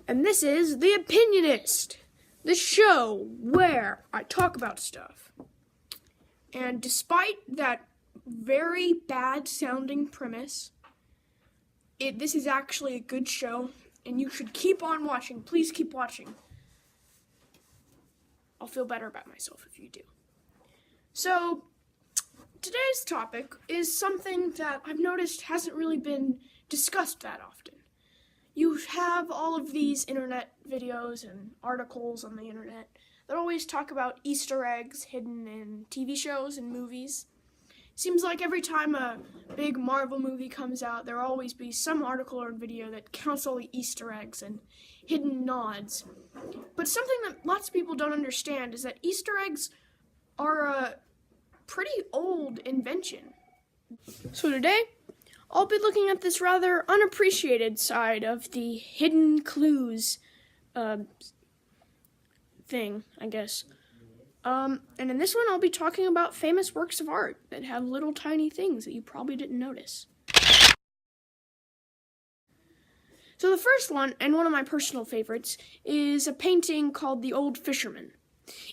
and this is The Opinionist, the show where I talk about stuff. And despite that very bad sounding premise, this is actually a good show, and you should keep on watching. Please keep watching. I'll feel better about myself if you do. So, today's topic is something that I've noticed hasn't really been discussed that often. You have all of these internet videos and articles on the internet that always talk about Easter eggs hidden in TV shows and movies. Seems like every time a big Marvel movie comes out, there'll always be some article or video that counts all the Easter eggs and hidden nods. But something that lots of people don't understand is that Easter eggs are a pretty old invention. So today, I'll be looking at this rather unappreciated side of the hidden clues thing, I guess. And in this one, I'll be talking about famous works of art that have little tiny things that you probably didn't notice. So the first one, and one of my personal favorites, is a painting called The Old Fisherman.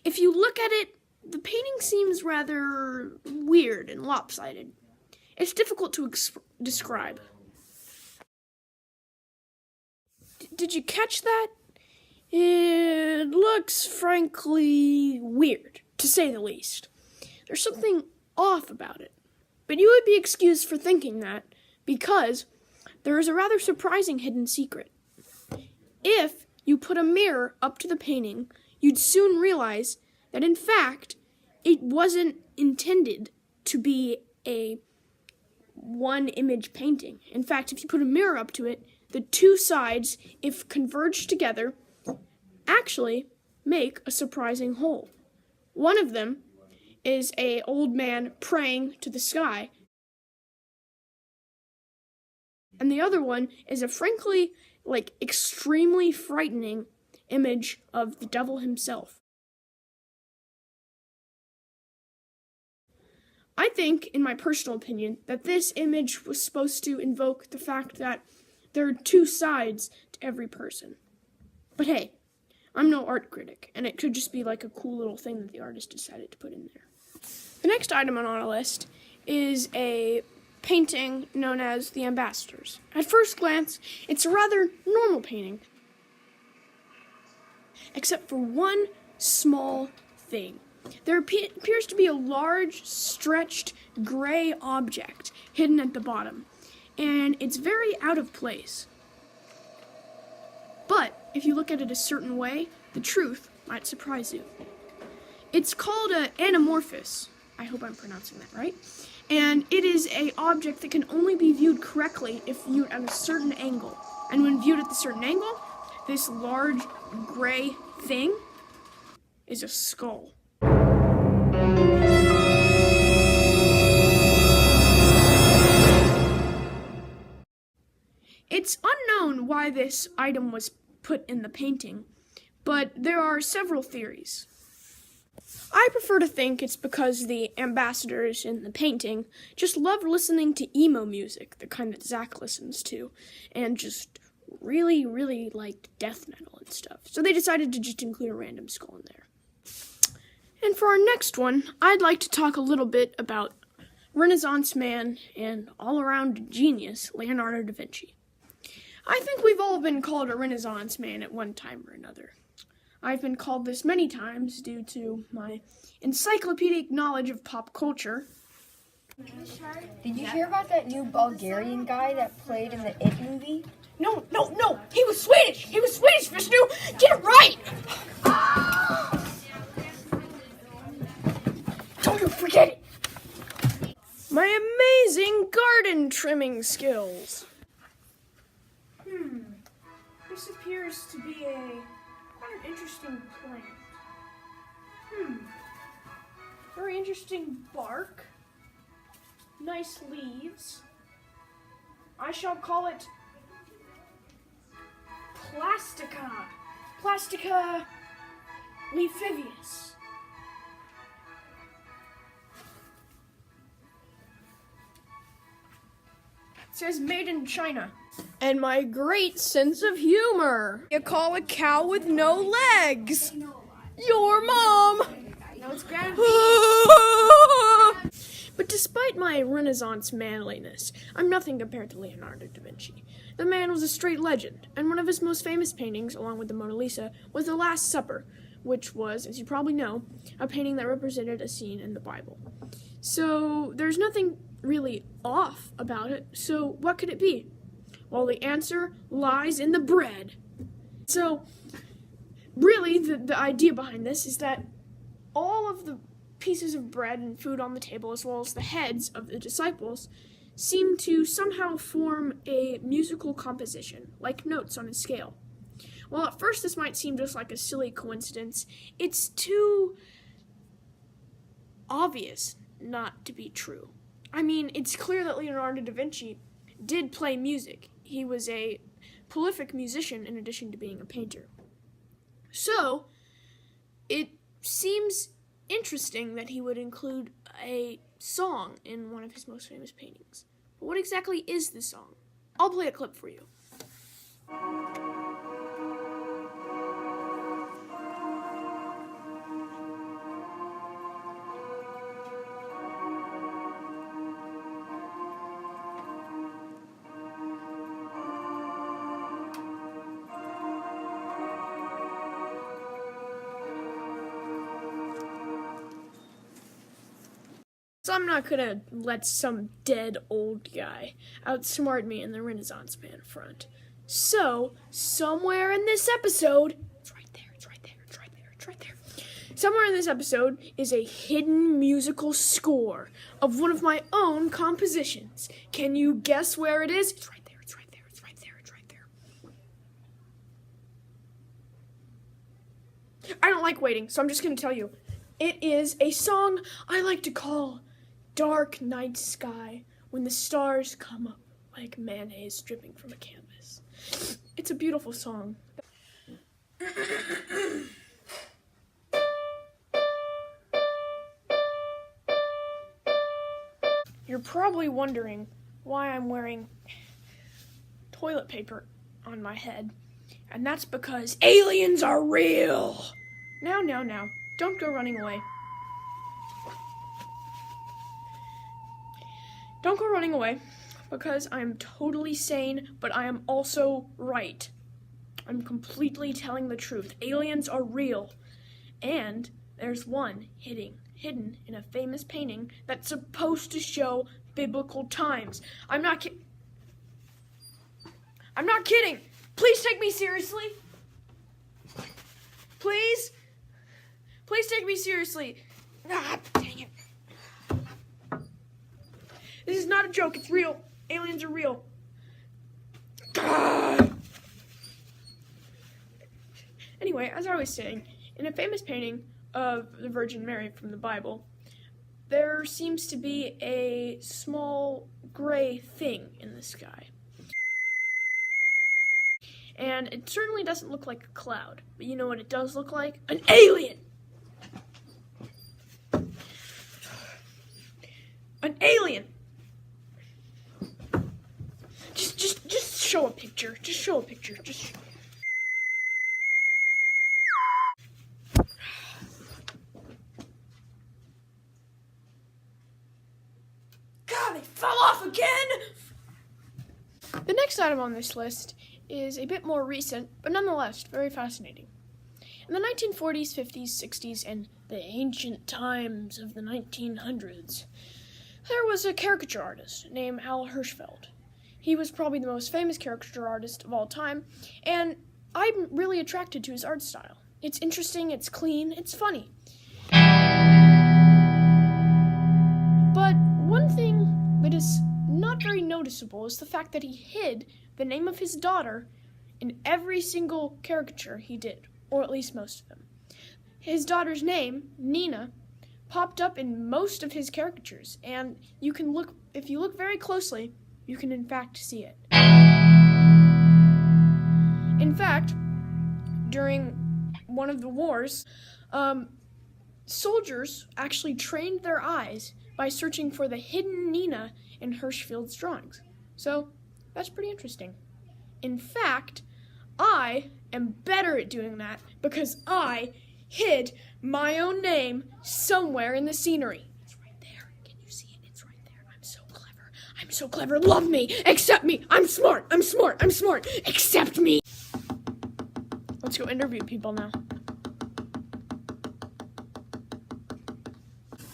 If you look at it, the painting seems rather weird and lopsided. It's difficult to describe. Did you catch that? It looks, frankly, weird, to say the least. There's something off about it. But you would be excused for thinking that, because there is a rather surprising hidden secret. If you put a mirror up to the painting, you'd soon realize that, in fact, it wasn't intended to be a one-image painting. In fact, if you put a mirror up to it, the two sides, if converged together, actually make a surprising whole. One of them is an old man praying to the sky, and the other one is a frankly, extremely frightening image of the devil himself. I think, in my personal opinion, that this image was supposed to invoke the fact that there are two sides to every person. But hey, I'm no art critic, and it could just be like a cool little thing that the artist decided to put in there. The next item on our list is a painting known as The Ambassadors. At first glance, it's a rather normal painting, except for one small thing. There appears to be a large, stretched, gray object hidden at the bottom, and it's very out of place. But if you look at it a certain way, the truth might surprise you. It's called an anamorphous. I hope I'm pronouncing that right. And it is an object that can only be viewed correctly if viewed at a certain angle. And when viewed at the certain angle, this large gray thing is a skull. It's unknown why this item was put in the painting, but there are several theories. I prefer to think it's because the ambassadors in the painting just loved listening to emo music, the kind that Zach listens to, and just really, really liked death metal and stuff. So they decided to just include a random skull in there. And for our next one, I'd like to talk a little bit about Renaissance man and all-around genius, Leonardo da Vinci. I think we've all been called a Renaissance man at one time or another. I've been called this many times due to my encyclopedic knowledge of pop culture. Did you hear about that new Bulgarian guy that played in the It movie? No! He was Swedish! Vishnu! Get it right! Don't you forget it! My amazing garden trimming skills. This appears to be quite an interesting plant. Very interesting bark. Nice leaves. I shall call it Plastico leafivius. It says made in China. And my great sense of humor. You call a cow with no legs. Your mom. No, it's ground. But despite my Renaissance manliness, I'm nothing compared to Leonardo da Vinci. The man was a straight legend, and one of his most famous paintings, along with the Mona Lisa, was The Last Supper, which was, as you probably know, a painting that represented a scene in the Bible. So there's nothing really off about it, so what could it be? Well, the answer lies in the bread. So, really, the idea behind this is that all of the pieces of bread and food on the table, as well as the heads of the disciples, seem to somehow form a musical composition, like notes on a scale. While at first this might seem just like a silly coincidence, it's too obvious not to be true. I mean, it's clear that Leonardo da Vinci did play music. He was a prolific musician in addition to being a painter. So, it seems interesting that he would include a song in one of his most famous paintings. But what exactly is this song? I'll play a clip for you. So I'm not gonna let some dead old guy outsmart me in the Renaissance man front. So, somewhere in this episode, it's right there. Somewhere in this episode is a hidden musical score of one of my own compositions. Can you guess where it is? It's right there. I don't like waiting, so I'm just gonna tell you. It is a song I like to call Dark Night Sky, when the stars come up like mayonnaise dripping from a canvas. It's a beautiful song. You're probably wondering why I'm wearing toilet paper on my head, and that's because aliens are real! Now, don't go running away. Don't go running away, because I'm totally sane, but I am also right. I'm completely telling the truth. Aliens are real. And there's one hidden in a famous painting that's supposed to show biblical times. I'm not kidding. Please take me seriously. Please take me seriously. Ah, dang it. This is not a joke, it's real. Aliens are real. Anyway, as I was saying, in a famous painting of the Virgin Mary from the Bible, there seems to be a small gray thing in the sky. And it certainly doesn't look like a cloud, but you know what it does look like? An alien! An alien! Just show a picture. God, they fell off again! The next item on this list is a bit more recent, but nonetheless very fascinating. In the 1940s, 50s, 60s, and the ancient times of the 1900s, there was a caricature artist named Al Hirschfeld. He was probably the most famous caricature artist of all time, and I'm really attracted to his art style. It's interesting, it's clean, it's funny. But one thing that is not very noticeable is the fact that he hid the name of his daughter in every single caricature he did, or at least most of them. His daughter's name, Nina, popped up in most of his caricatures, and if you look very closely, you can in fact see it. In fact, during one of the wars, soldiers actually trained their eyes by searching for the hidden Nina in Hirschfeld's drawings. So, That's pretty interesting. In fact, I am better at doing that because I hid my own name somewhere in the scenery. It's right there. Can you see it? It's right there. I'm so clever. I'm so clever. Love me. Accept me. I'm smart. I'm smart. I'm smart. Accept me. Let's go interview people now.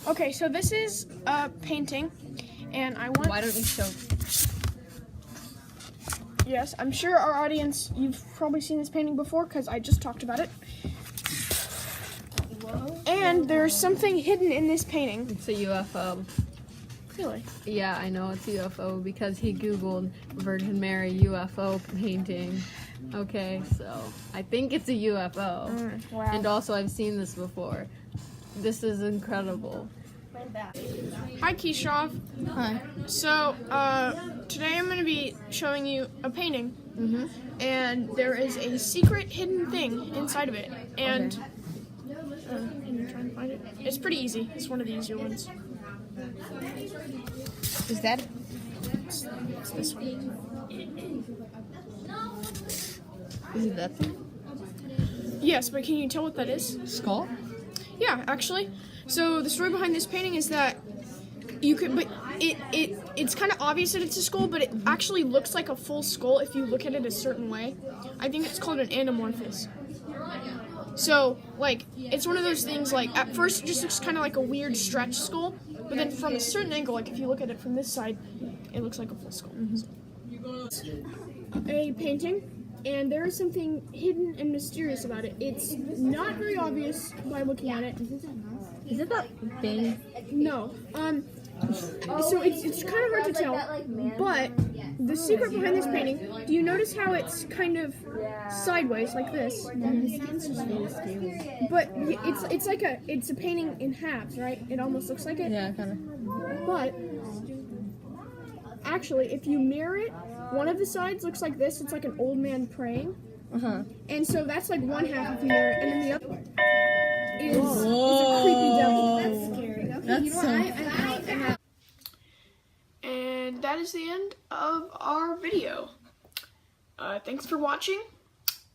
Okay, so this is a painting, and I want... Why don't you show? Yes, I'm sure our audience, you've probably seen this painting before because I just talked about it. Whoa. And there's something hidden in this painting. It's a UFO. Really? Yeah, I know it's a UFO because he Googled Virgin Mary UFO painting. Okay, so I think it's a UFO. Wow. And also I've seen this before. This is incredible. Hi, Keyshaw. Hi. So, today I'm going to be showing you a painting, and there is a secret hidden thing inside of it. And, can you try and find it? It's pretty easy. It's one of the easier ones. Is that It's this one. is it that thing? Yes, but can you tell what that is? Skull? Yeah, actually. So the story behind this painting is that you could, but it's kind of obvious that it's a skull, but it actually looks like a full skull if you look at it a certain way. I think it's called an anamorphous. So, like, it's one of those things, like, at first it just looks kind of like a weird stretch skull, but then from a certain angle, like, if you look at it from this side, it looks like a full skull. A painting. And there is something hidden and mysterious about it. It's not very obvious by looking at it. Is it that big? No. So it's kind of hard to tell. But the secret behind this painting, do you notice how it's kind of sideways like this? But it's a painting in halves, right? It almost looks like it. Yeah, kind of. But actually, if you mirror it, one of the sides looks like this. It's like an old man praying. And so that's like one half of the mirror, and then the other is a creepy devil. That's scary. Okay, That's you know what? I have. And that is the end of our video. Thanks for watching,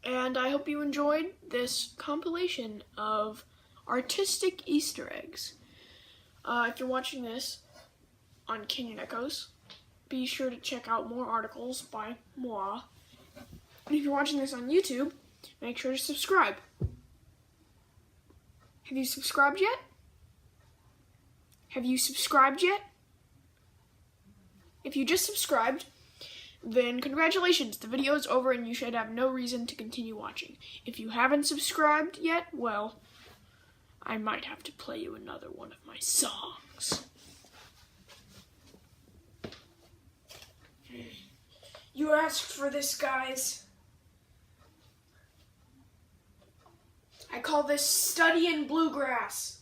and I hope you enjoyed this compilation of artistic Easter eggs. If you're watching this on Canyon Echoes, be sure to check out more articles by moi. And if you're watching this on YouTube, make sure to subscribe. Have you subscribed yet? Have you subscribed yet? If you just subscribed, then congratulations, the video is over and you should have no reason to continue watching. If you haven't subscribed yet, well, I might have to play you another one of my songs. You asked for this, guys. I call this studying bluegrass.